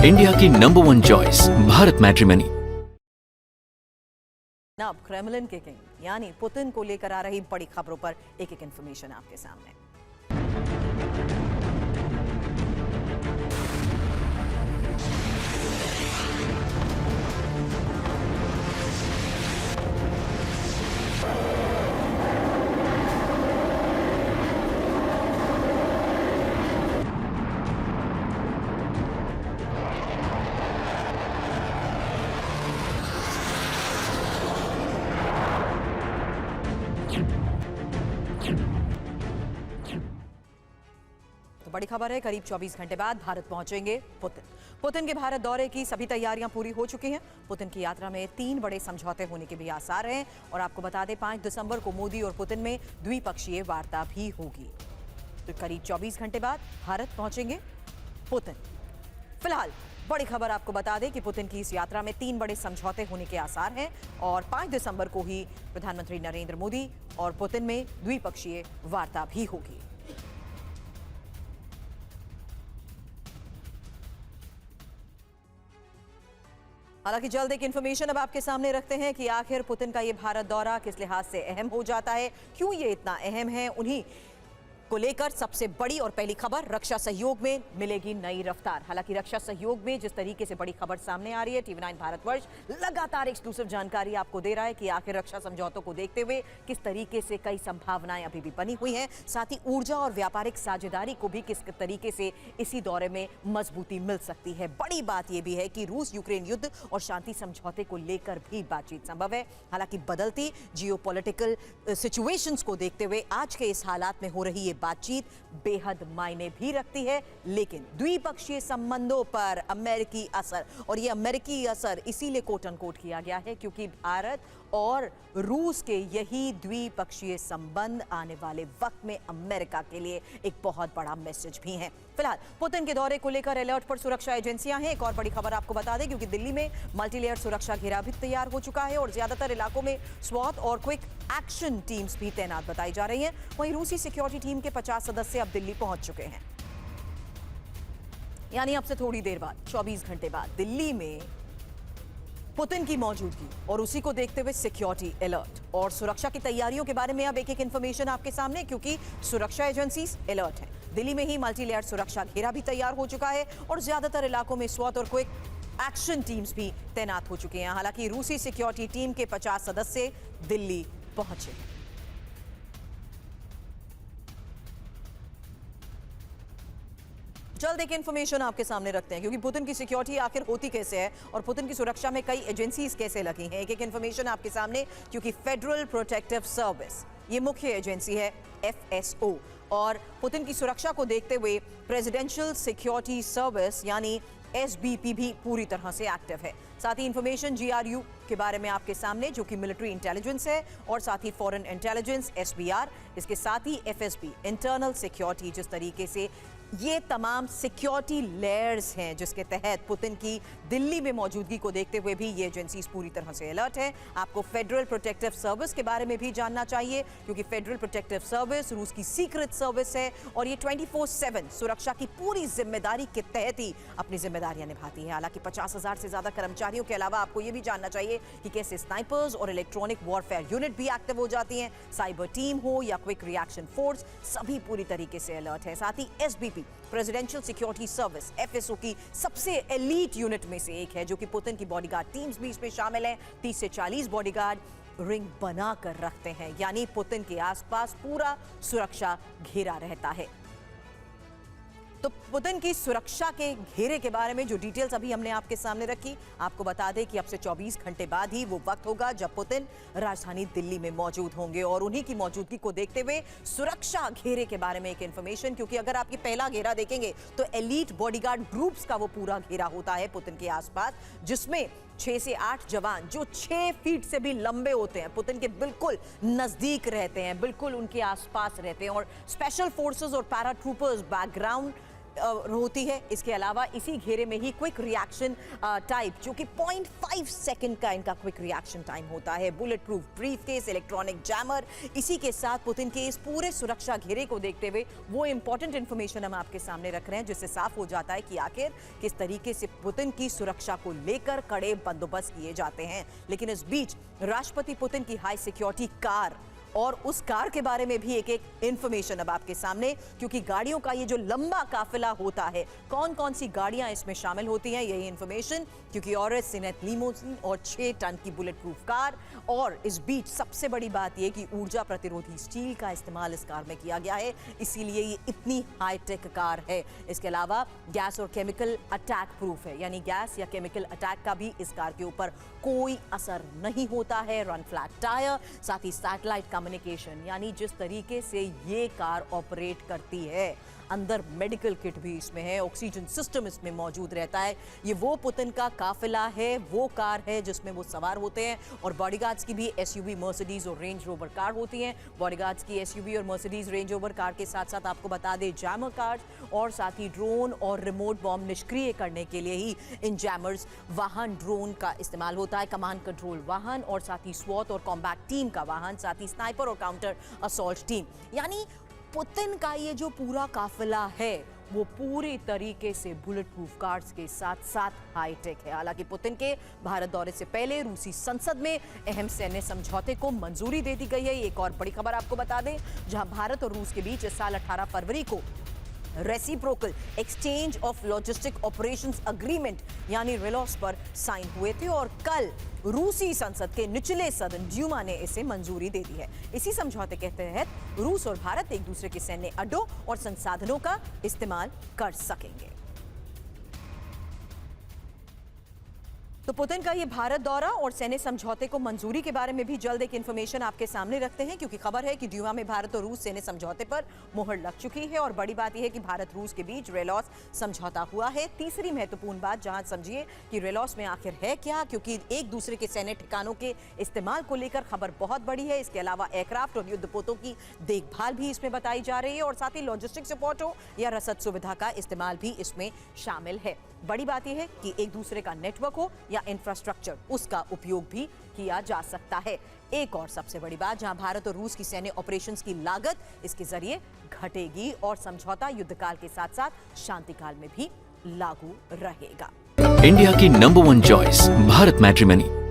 India की number 1 choice Bharat matrimony. अब Kremlin के किंग यानी पुतिन को लेकर आ रही बड़ी खबरों पर एक एक इंफॉर्मेशन आपके सामने। तो बड़ी खबर है, करीब 24 घंटे बाद भारत पहुंचेंगे पुतिन। पुतिन के भारत दौरे की सभी तैयारियां पूरी हो चुकी हैं। पुतिन की यात्रा में 3 बड़े समझौते होने के भी आसार हैं और आपको बता दें 5 दिसंबर को मोदी और पुतिन में द्विपक्षीय वार्ता भी होगी। तो करीब 24 घंटे बाद भारत पहुंचेंगे पुतिन। फिलहाल बड़ी खबर आपको बता दें कि पुतिन की इस यात्रा में 3 बड़े समझौते होने के आसार हैं और 5 दिसंबर को ही प्रधानमंत्री नरेंद्र मोदी और पुतिन में द्विपक्षीय वार्ता भी होगी। हालांकि जल्द एक इन्फॉर्मेशन अब आपके सामने रखते हैं कि आखिर पुतिन का ये भारत दौरा किस लिहाज से अहम हो जाता है, क्यों ये इतना अहम है, उन्हीं को लेकर सबसे बड़ी और पहली खबर, रक्षा सहयोग में मिलेगी नई रफ्तार। हालांकि रक्षा सहयोग में जिस तरीके से बड़ी खबर सामने आ रही है, TV9 भारतवर्ष लगातार एक्सक्लूसिव जानकारी आपको दे रहा है कि आखिर रक्षा समझौतों को देखते हुए किस तरीके से कई संभावनाएं अभी भी बनी हुई हैं। साथ ही ऊर्जा और व्यापारिक साझेदारी को भी किस तरीके से इसी दौरे में मजबूती मिल सकती है। बड़ी बात यह भी है कि रूस यूक्रेन युद्ध और शांति समझौते को लेकर भी बातचीत संभव है। हालांकि बदलती जियोपॉलिटिकल सिचुएशंस को देखते हुए आज के इस हालात में हो रही ये बातचीत बेहद मायने भी रखती है, लेकिन द्विपक्षीय संबंधों पर अमेरिकी असर, और ये अमेरिकी असर इसीलिए कोट अनकोट किया गया है क्योंकि भारत और रूस के यही द्विपक्षीय संबंध आने वाले वक्त में अमेरिका के लिए एक बहुत बड़ा मैसेज भी है। फिलहाल पुतिन के दौरे को लेकर अलर्ट पर सुरक्षा एजेंसियां हैं। एक और बड़ी खबर आपको बता दें क्योंकि दिल्ली में मल्टीलेयर सुरक्षा घेरा भी तैयार हो चुका है और ज्यादातर इलाकों में स्वॉट और क्विक एक्शन टीम्स भी तैनात बताई जा रही हैं। वहीं रूसी सिक्योरिटी टीम के 50 सदस्य अब दिल्ली पहुंच चुके हैं। यानी अब से थोड़ी देर बाद 24 घंटे बाद दिल्ली में पुतिन की मौजूदगी और उसी को देखते हुए सिक्योरिटी अलर्ट और सुरक्षा की तैयारियों के बारे में अब एक एक इंफॉर्मेशन आपके सामने, क्योंकि सुरक्षा एजेंसीज अलर्ट हैं। दिल्ली में ही मल्टीलेयर सुरक्षा घेरा भी तैयार हो चुका है और ज्यादातर इलाकों में स्वॉट और क्विक एक्शन टीम्स भी तैनात हो चुके हैं। हालांकि रूसी सिक्योरिटी टीम के 50 सदस्य दिल्ली पहुंचे। जल्द एक इन्फॉर्मेशन आपके सामने रखते हैं क्योंकि पुतिन की सिक्योरिटी आखिर होती कैसे है और पुतिन की सुरक्षा में कई एजेंसीज कैसे लगी हैं। एक एक इन्फॉर्मेशन आपके सामने, क्योंकि फेडरल प्रोटेक्टिव सर्विस ये मुख्य एजेंसी है, FSO, और पुतिन की सुरक्षा को देखते हुए प्रेसिडेंशियल सिक्योरिटी सर्विस यानी SBP भी पूरी तरह से एक्टिव है। साथ ही इंफॉर्मेशन GRU के बारे में आपके सामने, जो कि मिलिट्री इंटेलिजेंस है, और साथ ही फॉरेन इंटेलिजेंस SBR, इसके साथ ही FSB इंटरनल सिक्योरिटी, जिस तरीके से ये तमाम सिक्योरिटी लेयर्स हैं जिसके तहत पुतिन की दिल्ली में मौजूदगी को देखते हुए भी ये एजेंसीज पूरी तरह से अलर्ट है। आपको फेडरल प्रोटेक्टिव सर्विस के बारे में भी जानना चाहिए क्योंकि फेडरल प्रोटेक्टिव सर्विस रूस की सीक्रेट सर्विस है और ये 24/7 सुरक्षा की पूरी जिम्मेदारी के तहत ही अपनी जिम्मेदारियां निभाती है। हालांकि 50,000 से ज्यादा कर्मचारियों के अलावा आपको ये भी जानना चाहिए कि कैसे स्नाइपर्स और इलेक्ट्रॉनिक वॉरफेयर यूनिट भी एक्टिव हो जाती हैं। साइबर टीम हो या क्विक रिएक्शन फोर्स, सभी पूरी तरीके से अलर्ट है। साथ ही SBP presidential security service FSO की सबसे एलीट यूनिट में से एक है, जो कि पुतिन की बॉडीगार्ड टीम्स भी इसमें शामिल हैं। 30 से 40 बॉडीगार्ड रिंग बना कर रखते हैं, यानी पुतिन के आसपास पूरा सुरक्षा घेरा रहता है। तो पुतिन की सुरक्षा के घेरे के बारे में जो डिटेल्स अभी हमने आपके सामने रखी, आपको बता दें कि अब से 24 घंटे बाद ही वो वक्त होगा जब पुतिन राजधानी दिल्ली में मौजूद होंगे और उन्हीं की मौजूदगी को देखते हुए सुरक्षा घेरे के बारे में एक इन्फॉर्मेशन, क्योंकि अगर आप ये पहला घेरा देखेंगे तो एलीट बॉडीगार्ड ग्रुप्स का वो पूरा घेरा होता है पुतिन के आसपास, जिसमें 6 से 8 जवान जो 6 फीट से भी लंबे होते हैं, पुतिन के बिल्कुल नजदीक रहते हैं, बिल्कुल उनके आसपास रहते हैं, और स्पेशल फोर्सेस और पैराट्रूपर्स बैकग्राउंड होती है। इसके अलावा इसी घेरे में ही क्विक रिएक्शन टाइप, जो कि 0.5 सेकंड का इनका क्विक रिएक्शन टाइम होता है। Bullet proof briefcase, electronic jammer, इसी के साथ पुतिन के इस पूरे सुरक्षा घेरे को देखते हुए वो इंपॉर्टेंट इंफॉर्मेशन हम आपके सामने रख रहे हैं, जिससे साफ हो जाता है कि आखिर किस तरीके से पुतिन की सुरक्षा को लेकर कड़े बंदोबस्त किए जाते हैं। लेकिन इस बीच राष्ट्रपति पुतिन की हाई सिक्योरिटी कार और उस कार के बारे में भी एक इंफॉर्मेशन अब आपके सामने, क्योंकि गाड़ियों का ये जो लंबा काफिला होता है, कौन कौन सी गाड़ियां इसमें शामिल होती हैं, यही इंफॉर्मेशन, क्योंकि ऑरएस सीनेट लिमोजिन और 6 टन की बुलेट प्रूफ कार। और इस बीच सबसे बड़ी बात यह कि ऊर्जा प्रतिरोधी स्टील का इस्तेमाल इस कार में किया गया है, इसीलिए ये इतनी हाईटेक कार है। इसके अलावा गैस और केमिकल अटैक प्रूफ है, यानी गैस या केमिकल अटैक का भी इस कार के ऊपर कोई असर नहीं होता है। रन फ्लैट टायर, साथ ही सैटेलाइट कम्युनिकेशन, यानी जिस तरीके से ये कार ऑपरेट करती है, अंदर मेडिकल किट भी इसमें है, ऑक्सीजन सिस्टम इसमें मौजूद रहता है। ये वो पुतिन का काफिला है, वो कार है जिसमें वो सवार होते हैं। और बॉडीगार्ड्स की भी एसयूवी, मर्सिडीज और रेंज रोवर कार होती हैं। बॉडीगार्ड्स की एसयूवी और मर्सिडीज रेंज रोवर कार के साथ साथ आपको बता दें जैमर कार्ड और साथ ही ड्रोन और रिमोट बॉम्ब निष्क्रिय करने के लिए ही इन जैमर्स वाहन ड्रोन का इस्तेमाल होता है। कमांड कंट्रोल वाहन और साथ ही स्वॉट और कॉम्बैट टीम का वाहन, साथ ही स्नाइपर और काउंटर असॉल्ट टीम, यानी पुतिन का ये जो पूरा काफिला है वो पूरी तरीके से बुलेट प्रूफ कार्स के साथ साथ हाईटेक है। हालांकि पुतिन के भारत दौरे से पहले रूसी संसद में अहम सैन्य समझौते को मंजूरी दे दी गई है। एक और बड़ी खबर आपको बता दें, जहां भारत और रूस के बीच इस साल 18 फरवरी को reciprocal exchange of logistic operations agreement यानी रेलॉस पर साइन हुए थे, और कल रूसी संसद के निचले सदन ड्यूमा ने इसे मंजूरी दे दी है। इसी समझौते के तहत रूस और भारत एक दूसरे के सैन्य अड्डों और संसाधनों का इस्तेमाल कर सकेंगे। तो पुतिन का ये भारत दौरा और सैन्य समझौते को मंजूरी के बारे में भी जल्द एक इंफॉर्मेशन आपके सामने रखते हैं, क्योंकि खबर है कि ड्यूमा में भारत और रूस सैन्य समझौते पर मुहर लग चुकी है। और बड़ी बात यह है कि भारत रूस के बीच रेलॉस समझौता हुआ है। तीसरी महत्वपूर्ण बात, जहां समझिए कि रेलॉस में आखिर है क्या, क्योंकि एक दूसरे के सैन्य ठिकानों के इस्तेमाल को लेकर खबर बहुत बड़ी है। इसके अलावा एयरक्राफ्ट और युद्धपोतों की देखभाल भी इसमें बताई जा रही है, और साथ ही लॉजिस्टिक सपोर्ट हो या रसद सुविधा का इस्तेमाल भी इसमें शामिल है। बड़ी बात यह है कि एक दूसरे का नेटवर्क हो या इंफ्रास्ट्रक्चर, उसका उपयोग भी किया जा सकता है। एक और सबसे बड़ी बात, जहां भारत और रूस की सैन्य ऑपरेशंस की लागत इसके जरिए घटेगी और समझौता युद्धकाल के साथ साथ शांतिकाल में भी लागू रहेगा। इंडिया की नंबर 1 चॉइस भारत मैट्रिमनी।